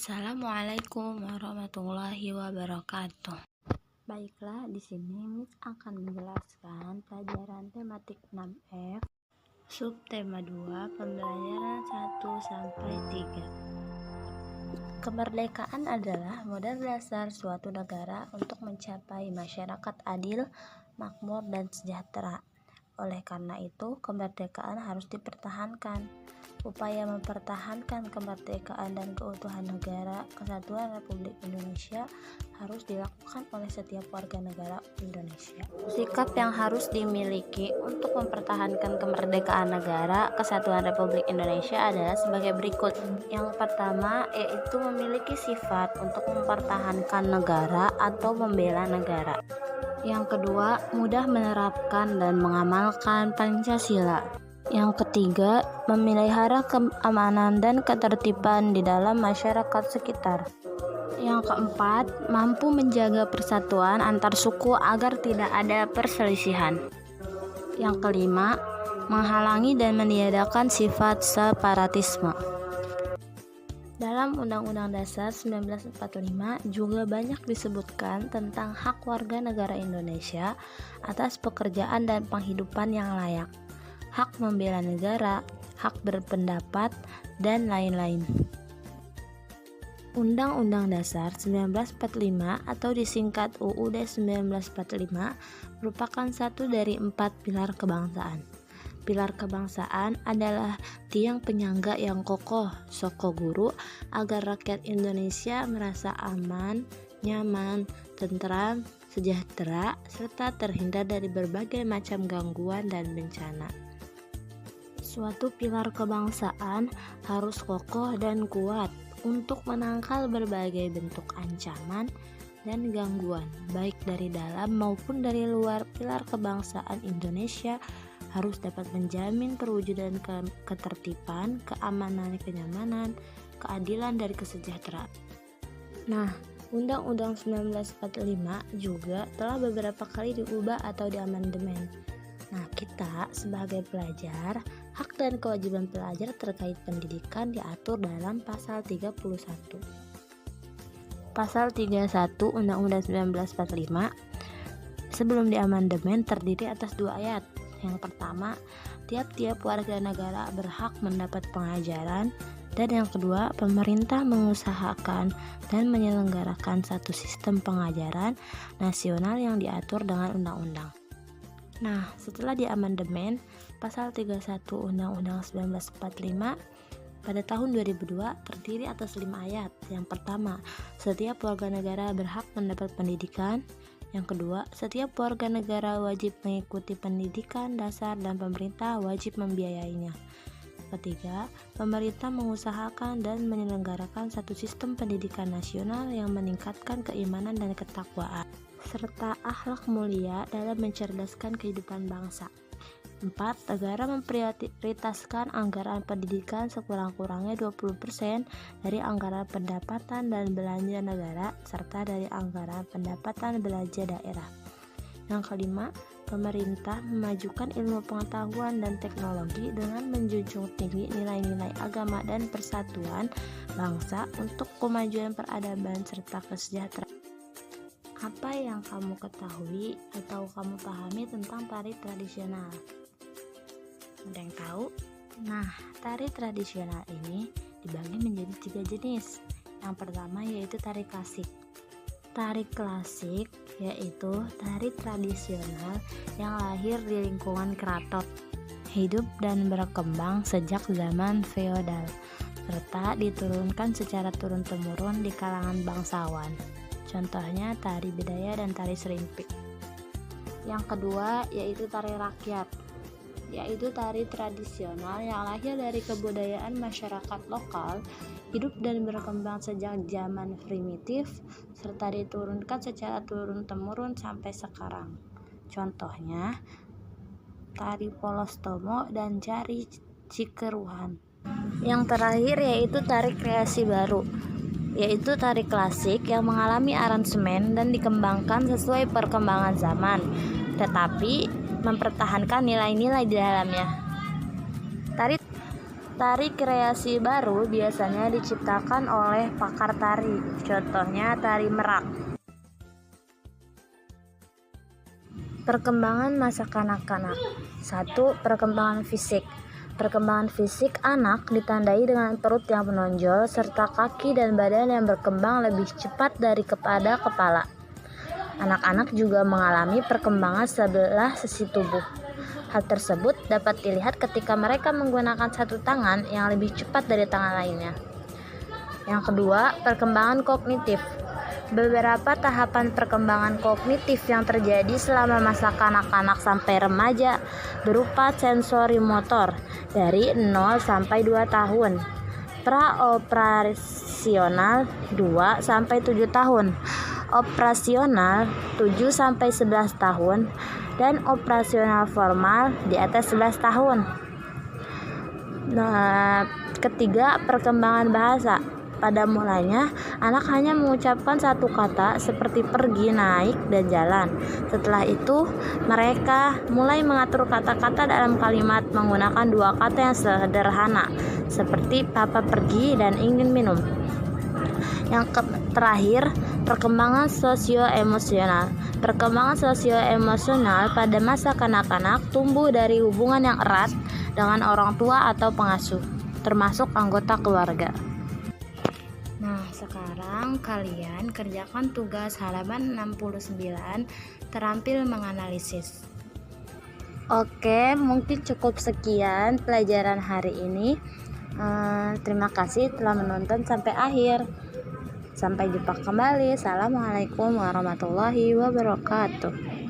Assalamualaikum warahmatullahi wabarakatuh. Baiklah, di sini Miss akan menjelaskan pelajaran tematik 6F, subtema 2, pembelajaran 1 sampai 3. Kemerdekaan adalah modal dasar suatu negara untuk mencapai masyarakat adil, makmur, dan sejahtera. Oleh karena itu, kemerdekaan harus dipertahankan. Upaya mempertahankan kemerdekaan dan keutuhan negara Kesatuan Republik Indonesia harus dilakukan oleh setiap warga negara Indonesia. Sikap yang harus dimiliki untuk mempertahankan kemerdekaan negara Kesatuan Republik Indonesia adalah sebagai berikut. Yang pertama, yaitu memiliki sifat untuk mempertahankan negara atau membela negara. Yang kedua, mudah menerapkan dan mengamalkan Pancasila. Yang ketiga, memelihara keamanan dan ketertiban di dalam masyarakat sekitar. Yang keempat, mampu menjaga persatuan antar suku agar tidak ada perselisihan. Yang kelima, menghalangi dan meniadakan sifat separatisme. Dalam Undang-Undang Dasar 1945 juga banyak disebutkan tentang hak warga negara Indonesia atas pekerjaan dan penghidupan yang layak, hak membela negara, hak berpendapat, dan lain-lain. Undang-Undang Dasar 1945 atau disingkat UUD 1945 merupakan satu dari 4 pilar kebangsaan. Pilar kebangsaan adalah tiang penyangga yang kokoh, soko guru, agar rakyat Indonesia merasa aman, nyaman, tentram, sejahtera, serta terhindar dari berbagai macam gangguan dan bencana. Suatu pilar kebangsaan harus kokoh dan kuat untuk menangkal berbagai bentuk ancaman dan gangguan, baik dari dalam maupun dari luar. Pilar kebangsaan Indonesia harus dapat menjamin perwujudan ketertiban, keamanan, kenyamanan, keadilan, dan kesejahteraan. Nah, Undang-Undang 1945 juga telah beberapa kali diubah atau diamandemen. Nah, kita sebagai pelajar, hak dan kewajiban pelajar terkait pendidikan diatur dalam pasal 31. Pasal 31 Undang-Undang 1945 sebelum diamandemen terdiri atas 2 ayat. Yang pertama, tiap-tiap warga negara berhak mendapat pengajaran, dan yang kedua, pemerintah mengusahakan dan menyelenggarakan satu sistem pengajaran nasional yang diatur dengan undang-undang. Nah, setelah diamandemen, pasal 31 Undang-Undang 1945 pada tahun 2002 terdiri atas 5 ayat. Yang pertama, setiap warga negara berhak mendapat pendidikan. Yang kedua, setiap warga negara wajib mengikuti pendidikan dasar dan pemerintah wajib membiayainya. Ketiga, pemerintah mengusahakan dan menyelenggarakan satu sistem pendidikan nasional yang meningkatkan keimanan dan ketakwaan, serta akhlak mulia dalam mencerdaskan kehidupan bangsa. 4. Negara memprioritaskan anggaran pendidikan sekurang-kurangnya 20% dari anggaran pendapatan dan belanja negara serta dari anggaran pendapatan belanja daerah. Yang kelima, pemerintah memajukan ilmu pengetahuan dan teknologi dengan menjunjung tinggi nilai-nilai agama dan persatuan bangsa untuk kemajuan peradaban serta kesejahteraan. Apa yang kamu ketahui atau kamu pahami tentang tari tradisional? Ada yang tahu? Nah, tari tradisional ini dibagi menjadi 3 jenis. Yang pertama yaitu tari klasik. Tari klasik yaitu tari tradisional yang lahir di lingkungan keraton, hidup dan berkembang sejak zaman feodal, serta diturunkan secara turun-temurun di kalangan bangsawan. Contohnya tari Bidaya dan tari Serimpik. Yang kedua yaitu tari rakyat, yaitu tari tradisional yang lahir dari kebudayaan masyarakat lokal, hidup dan berkembang sejak zaman primitif, serta diturunkan secara turun-temurun sampai sekarang. Contohnya tari Polostomo dan tari Cikeruhan. Yang terakhir yaitu tari kreasi baru, yaitu tari klasik yang mengalami aransemen dan dikembangkan sesuai perkembangan zaman, tetapi mempertahankan nilai-nilai di dalamnya. Tari kreasi baru biasanya diciptakan oleh pakar tari, contohnya tari merak. Perkembangan masa kanak-kanak. 1. Perkembangan fisik. Perkembangan fisik anak ditandai dengan perut yang menonjol serta kaki dan badan yang berkembang lebih cepat dari kepada kepala. Anak-anak juga mengalami perkembangan sebelah sisi tubuh. Hal tersebut dapat dilihat ketika mereka menggunakan satu tangan yang lebih cepat dari tangan lainnya. Yang kedua, perkembangan kognitif. Beberapa tahapan perkembangan kognitif yang terjadi selama masa kanak-kanak sampai remaja berupa sensori motor dari 0 sampai 2 tahun, praoperasional 2 sampai 7 tahun, operasional 7 sampai 11 tahun, dan operasional formal di atas 11 tahun. Ketiga, perkembangan bahasa. Pada mulanya, anak hanya mengucapkan satu kata seperti pergi, naik, dan jalan. Setelah itu, mereka mulai mengatur kata-kata dalam kalimat menggunakan dua kata yang sederhana, seperti papa pergi dan ingin minum. Yang terakhir, perkembangan sosio-emosional. Perkembangan sosio-emosional pada masa kanak-kanak tumbuh dari hubungan yang erat dengan orang tua atau pengasuh, termasuk anggota keluarga. Nah, sekarang kalian kerjakan tugas halaman 69, terampil menganalisis. Oke, mungkin cukup sekian pelajaran hari ini. Terima kasih telah menonton sampai akhir. Sampai jumpa kembali. Assalamualaikum warahmatullahi wabarakatuh.